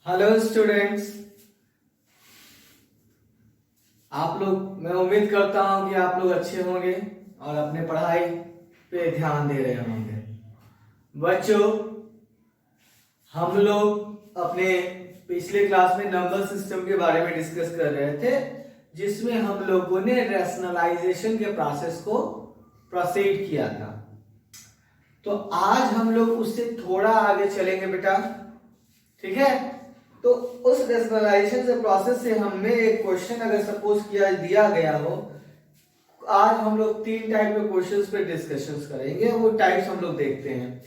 Hello students, आप लोग मैं उम्मीद करता हूं कि आप लोग अच्छे होंगे और अपने पढ़ाई पे ध्यान दे रहे होंगे। बच्चों, हम लोग अपने पिछले क्लास में नंबर सिस्टम के बारे में डिस्कस कर रहे थे, जिसमें हम लोगों ने रैशनलाइजेशन के प्रोसेस को प्रोसीड किया था। तो आज हम लोग उससे थोड़ा आगे चलेंगे बेटा, ठीक है। तो उस रैशनलाइजेशन से प्रोसेस से हमें एक क्वेश्चन अगर सपोज किया दिया गया हो, आज हम लोग 3 टाइप के क्वेश्चंस पे डिस्कशंस करेंगे। वो टाइप्स हम लोग देखते हैं।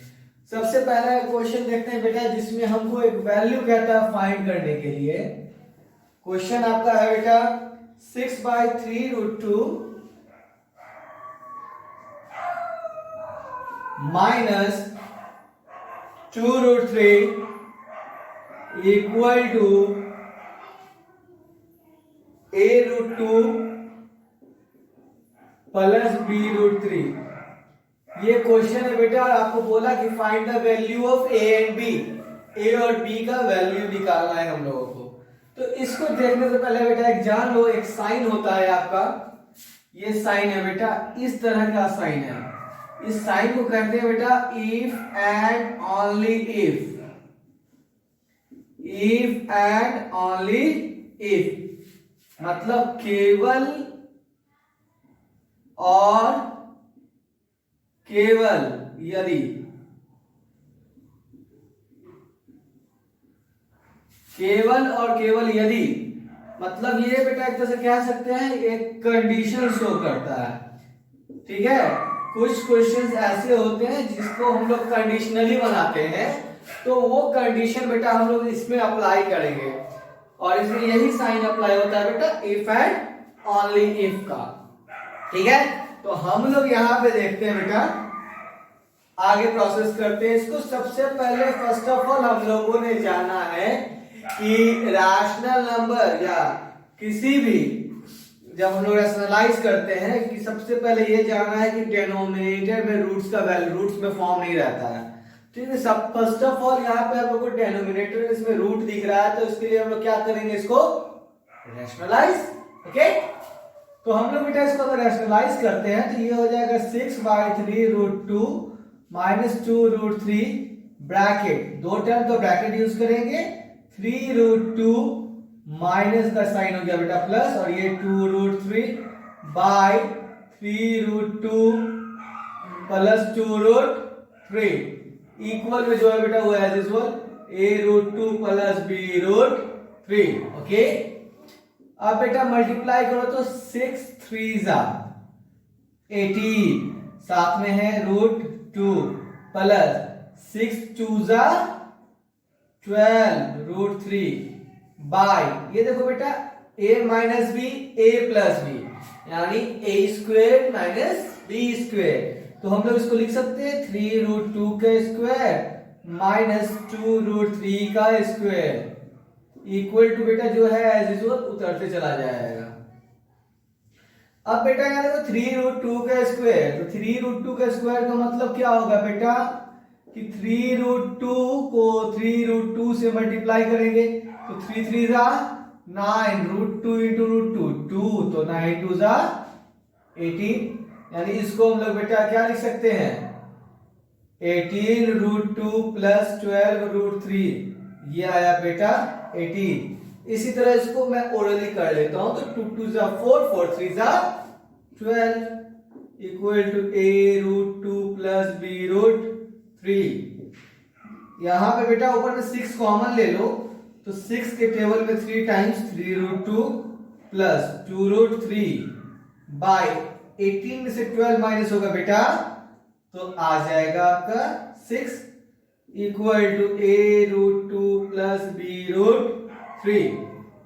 सबसे पहला क्वेश्चन देखते हैं बेटा, जिसमें हमको एक वैल्यू कहता है फाइंड करने के लिए। क्वेश्चन आपका है बेटा 6/3√2 minus 2√3 equal to a√2 plus b√3। ये क्वेश्चन है बेटा, और आपको बोला कि find the value of a and b। a और b का वैल्यू निकालना है हम लोगों को। तो इसको देखने से पहले बेटा एक जान लो, एक साइन होता है आपका। ये साइन है बेटा, इस तरह का साइन है। इस साइन को कहते हैं बेटा if and only if. If and only if मतलब केवल और केवल यदि। केवल और केवल यदि मतलब ये बेटा एक तरह से कह सकते हैं एक कंडीशन शो करता है, ठीक है। कुछ क्वेश्चंस ऐसे होते हैं जिसको हम लोग कंडीशनली बनाते हैं, तो वो कंडीशन बेटा हम लोग इसमें अप्लाई करेंगे, और इसमें यही साइन अप्लाई होता है बेटा इफ एंड ओनली इफ का, ठीक है। तो हम लोग यहां पे देखते हैं बेटा, आगे प्रोसेस करते हैं इसको। सबसे पहले फर्स्ट ऑफ ऑल हम लोगों ने जाना है कि रैशनल नंबर या किसी भी जब हम लोग रैशनलाइज करते हैं कि सबसे पहले ये जानना है कि डिनोमिनेटर में रूट्स का वैल्यू रूट्स में फॉर्म नहीं रहता है, ठीक है। सब फर्स्ट ऑफ ऑल यहाँ पे आप लोग को डिनोमिनेटर इसमें रूट दिख रहा है, तो इसके लिए हम लोग क्या करेंगे, इसको रैशनलाइज, ओके। तो हम लोग बेटा इसको अगर रैशनलाइज करते हैं तो ये हो जाएगा 6/3√2 माइनस 2√3 ब्रैकेट, दो टर्म तो ब्रैकेट यूज करेंगे। 3√2 माइनस का साइन हो गया बेटा प्लस, और ये 2√3 बाय 3√2 प्लस 2√3 इक्वल में जो है बेटा वो as usual a√2 plus b√3, okay. अब बेटा मल्टीप्लाई करो तो 6 3 18, साथ में है √2 प्लस 6 2 12√3 बाय, ये देखो बेटा a minus B a plus B, यानी a² माइनस b²। तो हम लोग इसको लिख सकते हैं 3√2 का स्क्वायर माइनस 2√3 का स्क्वायर इक्वल टू बेटा जो है एज यूजुअल उतरते चला जाएगा। अब बेटा यहाँ देखो 3√2 का स्क्वायर, तो 3√2 का स्क्वायर का मतलब क्या होगा बेटा कि 3√2 को 3√2 से मल्टीप्लाई करेंगे तो 3 3 9, √2 × √2 2, तो 9 2 18, यानी इसको हम लोग बेटा क्या लिख सकते हैं 18√2 प्लस 12√3, ये आया बेटा 18। इसी तरह इसको मैं ओरली कर लेता हूं, तो 2 2 4, 4 3 12 equal to a√2 plus b√3। यहां पे बेटा ऊपर में 6 कॉमन ले लो, तो 6 के टेबल में 3 टाइम्स 3√2 प्लस 2√3 बाय 18 में से 12 माइनस होगा बेटा, तो आ जाएगा आपका 6 equal to a√2 plus b√3।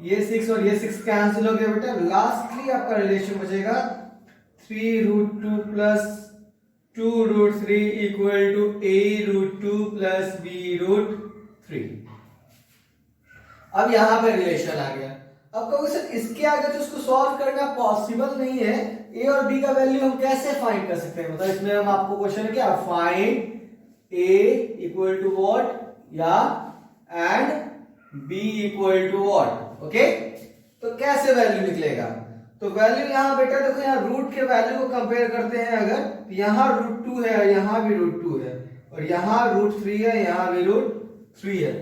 ये 6 और ये 6 कैंसिल हो गया बेटा, लास्टली आपका रिलेशन बचेगा 3√2 plus 2√3 equal to a√2 plus b√3। अब यहां पे रिलेशन आ गया। अब कहोगे सर इसके आगे तो उसको सॉल्व करना पॉसिबल नहीं है, ए और बी का वैल्यू हम कैसे फाइंड कर सकते हैं? मतलब इसमें हम आपको क्वेश्चन है क्या, find a equal to what या and b equal to what. Okay, तो कैसे वैल्यू निकलेगा? तो वैल्यू यहाँ बेटा देखो, यहाँ रूट के वैल्यू को कंपेयर करते हैं अगर, तो यहाँ √2 है और यहाँ भी √2 है और यहाँ √3 है, यहाँ भी √3 है।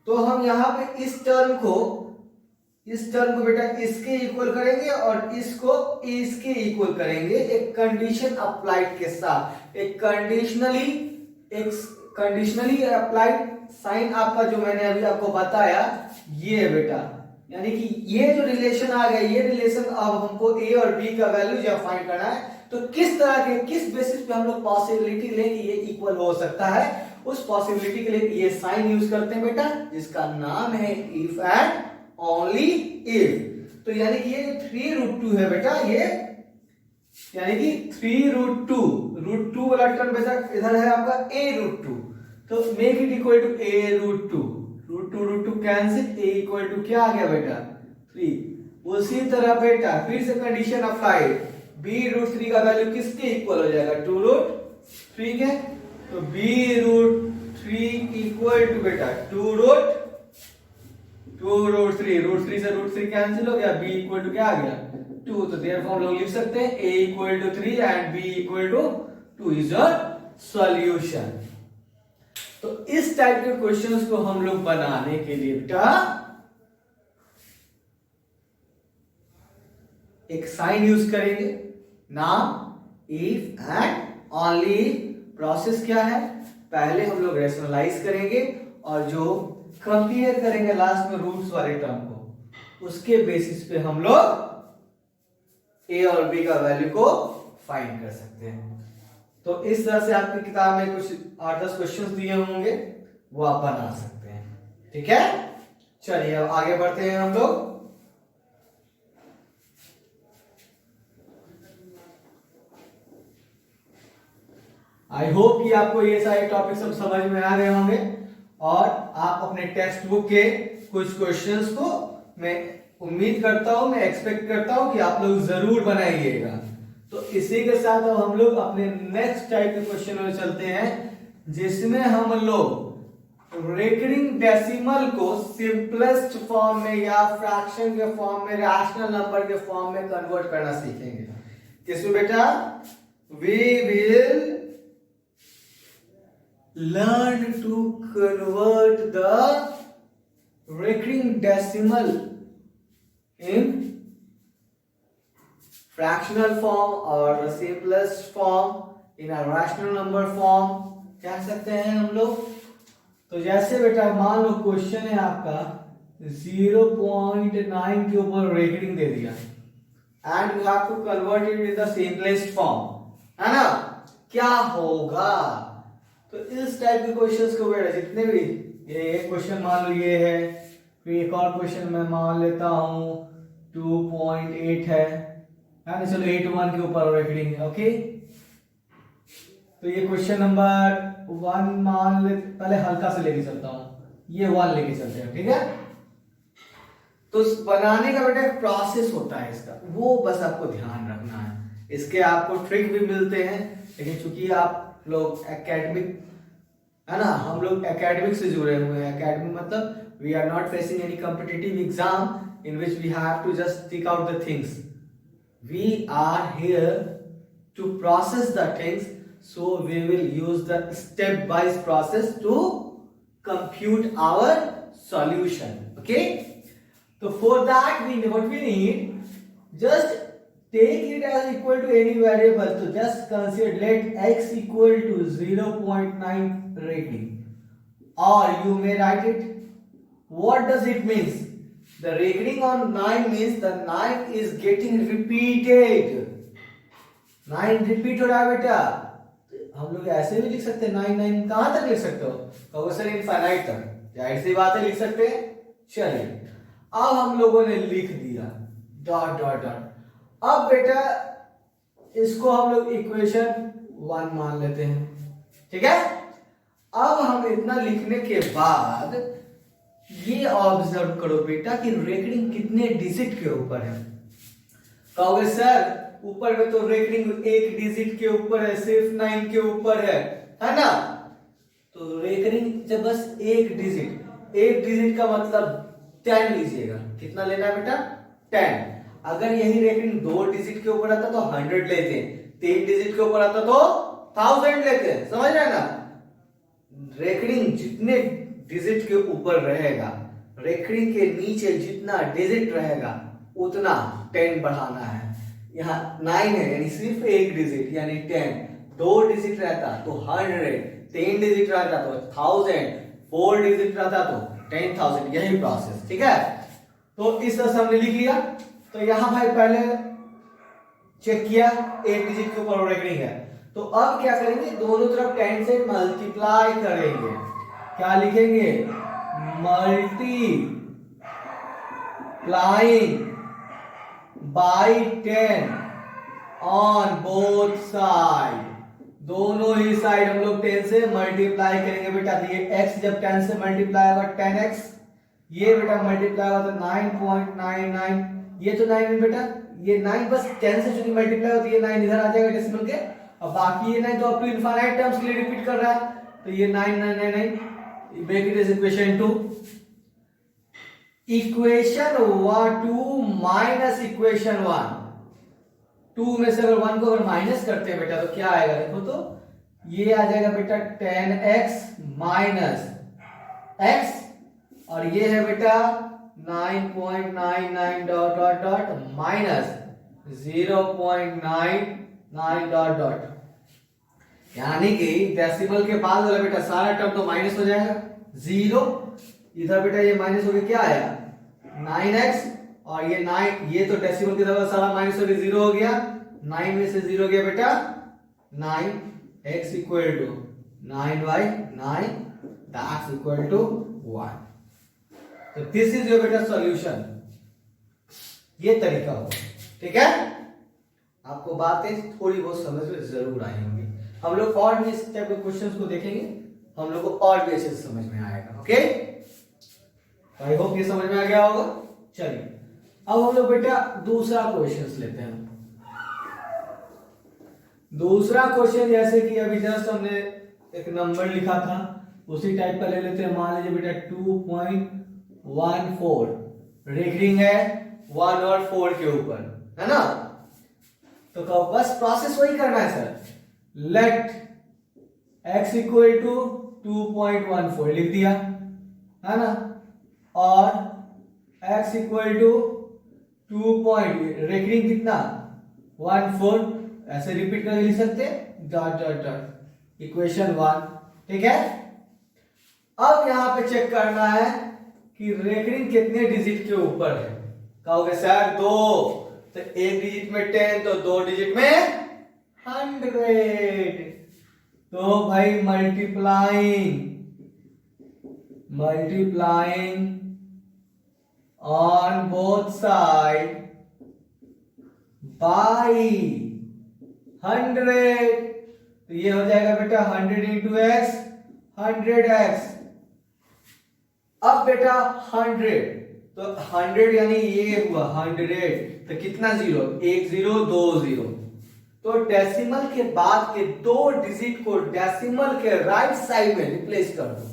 तो हम यहाँ पे इस टर्म को बेटा इसके इक्वल करेंगे और इसको इसके इक्वल करेंगे एक कंडीशन अप्लाइड के साथ। एक कंडीशनली अप्लाइड साइन आपका जो मैंने अभी आपको बताया ये है बेटा, यानी कि ये जो रिलेशन आ गया, ये रिलेशन अब हमको a और b का वैल्यू जब फाइंड करना है तो किस तरह के, किस बेसिस पे हम लोग पॉसिबिलिटी लें कि ये इक्वल हो सकता है, उस पॉसिबिलिटी के लिए ये साइन यूज करते हैं बेटा, जिसका नाम है इफ एंड ओनली इफ। तो यानी कि ये 3√2 है बेटा, ये यानी कि 3√2 वाला टर्म बेटा इधर है आपका a√2, तो make it equal to a√2, √2 cancel, a equal to क्या आ गया बेटा 3। उसी तरह बेटा फिर से कंडीशन अप्लाई, b√3 का वैल्यू किसके इक्वल हो जाएगा 2√3 के, तो b√3 इक्वल टू बेटा 2√3, √3 से √3 कैंसिल हो गया, b इक्वल टू क्या आ गया 2। तो देयरफॉर हम लोग लिख सकते हैं a equal to 3 and b equal to 2 is your solution. तो इस टाइप के क्वेश्चंस को हम लोग बनाने के लिए बेटा एक साइन यूज करेंगे, नाम इफ एंड ओनली। प्रोसेस क्या है, पहले हम लोग रेशनलाइज करेंगे और जो कंपेयर करेंगे लास्ट में रूट्स वाले टर्म को, उसके बेसिस पे हम लोग a और b का वैल्यू को फाइंड कर सकते हैं। तो इस तरह से आपकी किताब में कुछ 8-10 क्वेश्चंस दिए होंगे, वो आप बना सकते हैं। ठीक है, चलिए अब आगे बढ़ते हैं हम लोग। आई होप कि आपको ये सारे टॉपिक सब समझ में आ गए होंगे और आप अपने टेक्स्ट बुक के कुछ क्वेश्चंस को, मैं उम्मीद करता हूं, मैं एक्सपेक्ट करता हूं कि आप लोग जरूर बनाइएगा। तो इसी के साथ अब हम लोग अपने नेक्स्ट टाइप के क्वेश्चन में चलते हैं, जिसमें हम लोग रिकरिंग डेसिमल को सिंपलेस्ट फॉर्म में या फ्रैक्शन के फॉर्म में, रैशनल नंबर के फॉर्म में कन्वर्ट करना सीखेंगे। किसमें बेटा, we will learn to convert the recurring decimal in fractional form or the simplest form in a rational number form कह सकते हैं हम लोग। तो जैसे बेटा मान लो क्वेश्चन है आपका 0.9 के ऊपर रेकरिंग दे दिया and you have to convert it in the simplest form, है ना, क्या होगा? तो इस टाइप के क्वेश्चंस को बेटा जितने भी, ये एक क्वेश्चन मान लो ये है, फिर एक और क्वेश्चन मैं मान लेता हूं 2.8 है ना, चलो 8.1 के ऊपर रेकरिंग है। ओके, तो ये क्वेश्चन नंबर 1 मान ले, पहले हल्का से लेके चलता हूं, ये 1 लेके चलते हैं। ठीक है, तो बनाने का बेटा एक प्रोसेस होता है इसका, वो बस आपको ध्यान रखना है। इसके आपको ट्रिक भी मिलते हैं, लेकिन चूंकि आप लोग एकेडमिक है ना, हम लोग एकेडमिक से जुड़े हुए हैं। एकेडमिक मतलब we are not facing any competitive exam in which we have to just tick out the things, we are here to process the things, so we will use the step wise process to compute our solution. Okay, तो for that we what we need, just take it as equal to any variable, so just consider let x equal to 0.9 rating, or you may write it, what does it means? The rating on 9 means the 9 is getting repeated, 9 repeat हो रहा है बेटा। हम लोग ऐसे भी लिख सकते हैं 9 कहां तक लिख सकते हो, कहोगे सर इनफाइनाइट तक, जाहिर सी बात है लिख सकते हैं। चलिए अब हम लोगों ने लिख दिया डॉट डॉट डॉट, अब बेटा इसको हम लोग इक्वेशन 1 मान लेते हैं। ठीक है, अब हम इतना लिखने के बाद ये ऑब्जर्व करो बेटा कि रेकरिंग कितने डिजिट के ऊपर है। कहोगे सर ऊपर में तो रेकरिंग एक डिजिट के ऊपर है, सिर्फ 9 के ऊपर है ना, तो रेकरिंग जब बस एक डिजिट, एक डिजिट का मतलब 10 लीजिएगा। कितना लेना है बेटा? 10। अगर यही रेकरिंग 2 डिजिट के ऊपर आता तो 100 लेते हैं, 3 डिजिट के ऊपर आता तो 1000 लेते हैं। समझ रहे हैं ना? रेकरिंग जितने डिजिट के ऊपर रहेगा, रेकरिंग के नीचे जितना डिजिट रहेगा उतना 10 बढ़ाना है। यहाँ 9 है यानी सिर्फ एक डिजिट यानी 10, 2 डिजिट रहता तो 100, 3 डिजिट रहता तो 1000, 4 डिजिट रहता तो 10,000। यही प्रोसेस, ठीक है? तो इस तरह से हमने लिख लिया। तो यहां भाई पहले चेक किया एक डिजिट के ऊपर रेकरिंग है, तो अब क्या करेंगे? दोनों तरफ 10 से मल्टीप्लाई करेंगे। क्या लिखेंगे? Multiplying by 10 on both side. दोनों ही साइड हम लोग 10 से मल्टीप्लाई करेंगे बेटा। तो ये x जब 10 से मल्टीप्लाई होगा 10x, ये बेटा मल्टीप्लाई होगा तो 9.99, ये तो 9 है बेटा, ये 9 बस 10 से चूंकि मल्टीप्लाई होती है 9 इधर आ जाएगा डेसिमल के, अब बाकी ये 9 तो अप टू इनफाइनाइट टर्म्स के लिए रिपीट कर रहा है, तो ये 9 make it is equation 2। Equation 2 minus equation 1, 2 में से अगर 1 को अगर माइनस करते हैं बेटा तो क्या आएगा? देखो तो ये आ जाएगा बेटा 10x माइनस x, और ये है बेटा 9.99 dot dot dot minus 0.99 dot dot, यानी कि डेसिमल के बाद वाला बेटा सारा टर्म तो माइनस हो जाएगा, 0 इधर बेटा ये माइनस हो गया, क्या आया? 9x, और ये 9, ये तो डेसिमल की तरफ सारा माइनस हो गया, 0 हो गया, 9 में से 0 गया बेटा 9x equal to 9/9 that's equal to 1। तो दिस इज योर बेटा सॉल्यूशन। ये तरीका होगा, ठीक है? आपको बातें थोड़ी बहुत समझ में जरूर आई होंगी। हम लोग और भी इस टाइप के क्वेश्चंस को देखेंगे, हम लोग को और भी अच्छे से समझ में आएगा। ओके, आई होप ये समझ में आ गया होगा। चलिए अब हम लोग बेटा दूसरा क्वेश्चन लेते हैं। दूसरा क्वेश्चन जैसे कि अभी जस्ट हमने एक नंबर लिखा था उसी टाइप का ले लेते हैं। मान लीजिए बेटा 2.14 रेकरिंग है 1 और 4 के ऊपर, है ना? तो बस प्रोसेस वही करना है sir. Let x equal to 2.14 लिख दिया, है ना, और x इक्वल टू 2 रेकरिंग कितना 14, ऐसे रिपीट करके लिख सकते हैं डॉट डॉट डॉट इक्वेशन 1, ठीक है? अब यहां पे चेक करना है कि रेकरिंग कितने डिजिट के ऊपर है। कहोगे सर 2, तो एक डिजिट में 10 तो 2 डिजिट में 100, तो भाई multiplying on both side by 100, तो ये हो जाएगा बेटा 100 इंटू एक्स 100x। अब बेटा 100, तो 100 यानी ये हुआ 100, तो कितना 0? 1 0 2 0, तो डेसिमल के बाद के 2 डिजिट को डेसिमल के राइट साइड में रिप्लेस कर दो।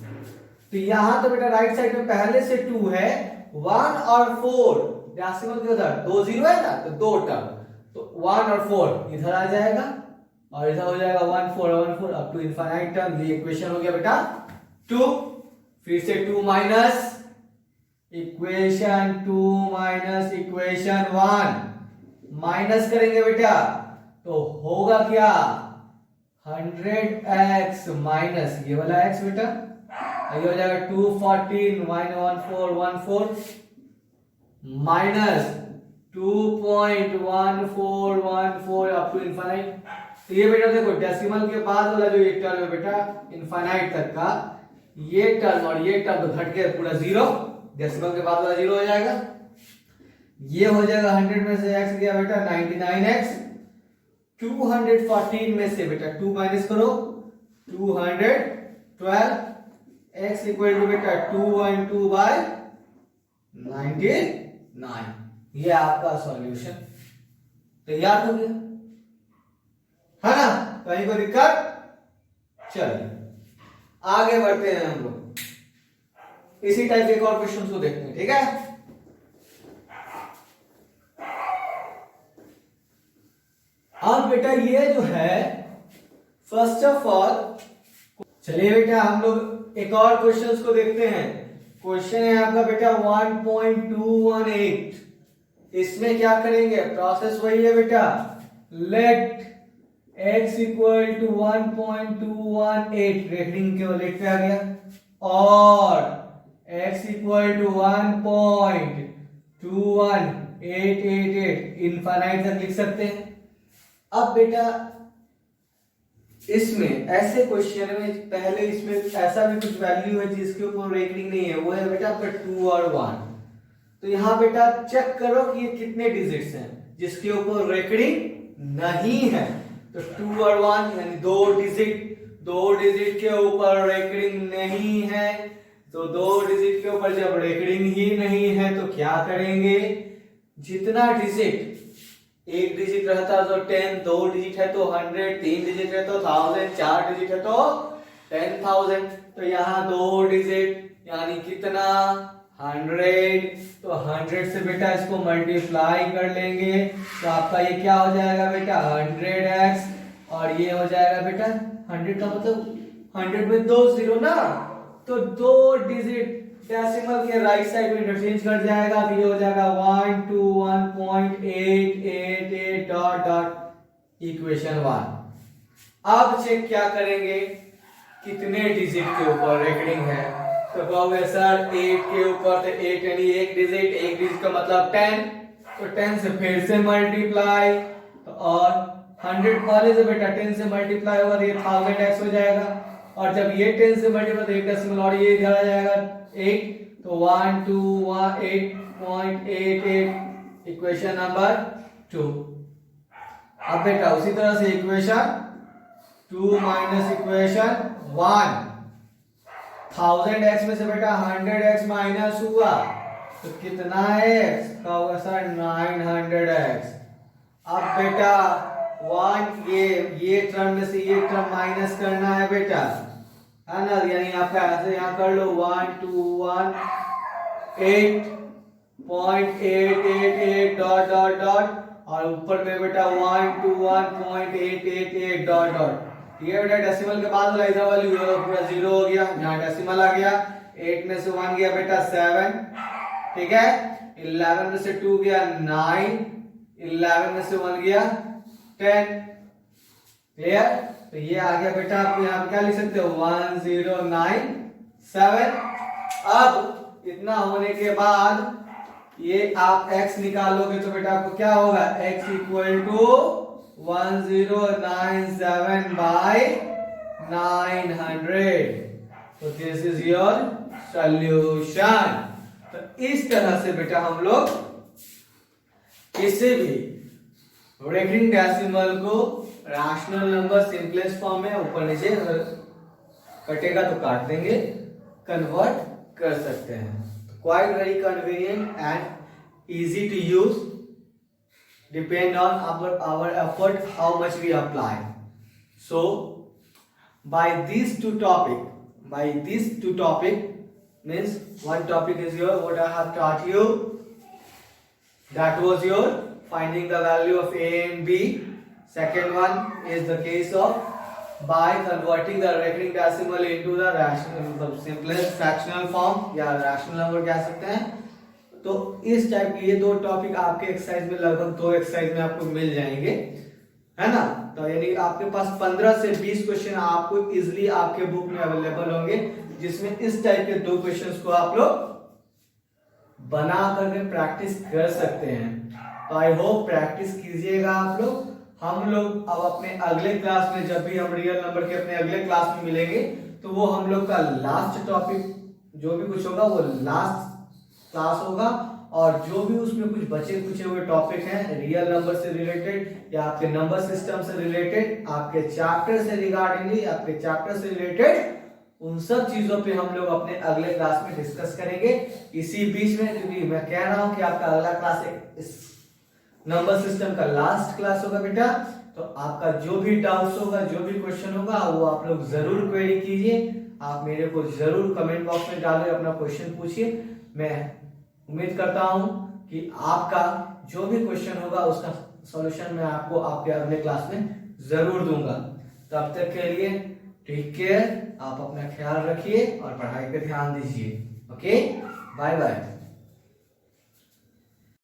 तो यहां तो बेटा राइट साइड में पहले से 2 है, 1 और 4 डेसिमल के उधर 2 0 है ना, तो 2 टर्म, तो 1 और 4 इधर आ जाएगा और इधर हो जाएगा 1 4 1 4 अप टू इनफाइनाइट टर्म। ये इक्वेशन हो गया बेटा 2। फिर से 2 minus equation 2 minus equation 1, minus करेंगे बेटा तो होगा क्या? 100x माइनस ये वाला x बेटा, ये हो जाएगा 214 1414 माइनस 2.1414 अप टू इनफाइनाइट। तो ये बेटा देखो डेसिमल के बाद वाला जो ये टर्म है बेटा इनफाइनाइट तक का, ये टर्म और ये टर्म तो घट के पूरा 0, डेसिमल के बाद वाला 0 हो जाएगा। ये हो जाएगा 100 में से x गया बेटा 99x, 214 में से बेटा 2 माइनस करो 212, x इक्वल टू बेटा 212/99। ये आपका सॉल्यूशन तैयार हो गया, है ना? कहीं कोई दिक्कत? चलिए आगे बढ़ते हैं हम लोग। इसी टाइप के एक और क्वेश्चन को देखते हैं, ठीक है। अब बेटा ये जो है फर्स्ट ऑफ ऑल, चलिए बेटा हम लोग एक और क्वेश्चंस को देखते हैं। क्वेश्चन है आपका बेटा 1.218। इसमें क्या करेंगे, प्रोसेस वही है बेटा, let x equal to 1.218, recurring के लेट पे आ गया, और x इक्वल टू 1.21888 इनफाइनाइट तक लिख सकते हैं। अब बेटा इसमें ऐसे क्वेश्चन में पहले इसमें ऐसा भी कुछ वैल्यू है जिसके ऊपर रेकरिंग नहीं है, वो है बेटा आपका 2 और 1। तो यहां बेटा चेक करो कि ये कितने डिजिट्स हैं जिसके ऊपर रेकरिंग नहीं है। तो 2 और 1 यानी दो डिजिट के ऊपर रेकरिंग नहीं है। तो दो डिजिट के ऊपर जब रेकरिंग ही नहीं है तो क्या करेंगे, जितना डिजिट, एक डिजिट रहता है तो 10, दो डिजिट है तो 100, तीन डिजिट है तो 1000, चार डिजिट है तो 10,000। तो यहाँ दो डिजिट यानी कितना, 100। तो 100 से बेटा इसको मल्टीप्लाई कर लेंगे तो आपका ये क्या हो जाएगा बेटा, 100x, और ये हो जाएगा बेटा 100 का मतलब 100 में 2 जीरो ना, तो दो डिजिट डेसिमल के राइट साइड में इंटरचेंज कर जाएगा, तो ये हो जाएगा 121.888 डॉट डॉट इक्वेशन 1। अब चेक क्या करेंगे, कितने डिजिट के ऊपर रेकरिंग है। तो कहोगे सर 8 के ऊपर, तो 8 यानी एक डिजिट का मतलब 10, तो 10 से फिर से मल्टीप्लाई, तो और 100 वाले से बेटा 10 से मल्टीप्लाई होगा तो ये 1000x हो जाएगा, और जब ये 10 से मल्टीप्लाई तो एक डेसिमल और ये इधर आ जाएगा 8, तो 128.88 इक्वेशन नंबर 2। अब बेटा उसी तरह से इक्वेशन 2 माइनस इक्वेशन 1, 1000x में से बेटा 100x माइनस हुआ तो कितना है x का, होगा सर 900x। अब बेटा 1 ये टर्म में से ये टर्म माइनस करना है बेटा, है ना, यानी आपका ऐसे यहाँ कर लो 121.888 डॉट डॉट डॉट, और ऊपर में बेटा 121.888 डॉट डॉट। ये बेटा डेसिमल के बाद वाला इधर वाली पूरा 0 हो गया, यहाँ डेसिमल आ गया, 8 में से 1 गया बेटा 7, ठीक है, 11 में से 2 गया 9, 11 में से 1 गया 10, क्लियर। तो ये आ गया बेटा, आपको यहाँ क्या लिख सकते हो 1097। अब इतना होने के बाद ये आप x निकालोगे तो बेटा आपको क्या होगा, x इक्वल टू 1097 बाय 900। तो दिस इज योर सॉल्यूशन। तो इस तरह से बेटा हम लोग किसी भी रेकरिंग डेसिमल को रैशनल नंबर सिंपलेस्ट फॉर्म में ऊपर नीचे कटेगा तो काट देंगे, कन्वर्ट कर सकते हैं। Quite very convenient and easy to use, depend on our effort how much we apply. So by these two topic means one topic is your what I have taught you, that was your finding the value of a and b. Second one is the case of by converting the recurring decimal into the rational simplest fractional form या rational number कह सकते हैं। तो इस type के ये दो topic आपके एक्सरसाइज में लगभग 2 एक्सरसाइज में आपको मिल जाएंगे, है ना। तो यानी आपके पास 15 से 20 क्वेश्चन आपको इजीली आपके बुक में अवेलेबल होंगे, जिसमें इस टाइप के 2 क्वेश्चंस को आप लोग बना करके प्रैक्टिस कर सकते हैं। तो आई होप प्रैक्टिस कीजिएगा आप लोग। हम लोग अब अपने अगले क्लास में, जब भी हम रियल नंबर के अपने अगले क्लास में मिलेंगे, तो वो हम लोग का लास्ट टॉपिक जो भी कुछ होगा वो लास्ट क्लास होगा, और जो भी उसमें कुछ बचे कुचे हुए टॉपिक हैं रियल नंबर से रिलेटेड या आपके नंबर सिस्टम से रिलेटेड, आपके चैप्टर से रिगार्डिंगली, आपके चैप्टर से रिलेटेड, उन सब चीजों पे हम लोग अपने अगले क्लास में डिस्कस करेंगे। इसी बीच में, क्योंकि मैं कह रहा हूं कि आपका अगला क्लास इस नंबर सिस्टम का लास्ट क्लास होगा बेटा, तो आपका जो भी डाउट्स होगा, जो भी क्वेश्चन होगा, वो आप लोग जरूर क्वेरी कीजिए। आप मेरे को जरूर कमेंट बॉक्स में डालिए, अपना क्वेश्चन पूछिए। मैं उम्मीद करता हूं कि आपका जो भी क्वेश्चन होगा उसका सॉल्यूशन मैं आपको आपके अगले क्लास में जरूर दूंगा। तब तक के लिए टेक केयर, आप अपना ख्याल रखिए और पढ़ाई पे ध्यान दीजिए। Okay, bye bye.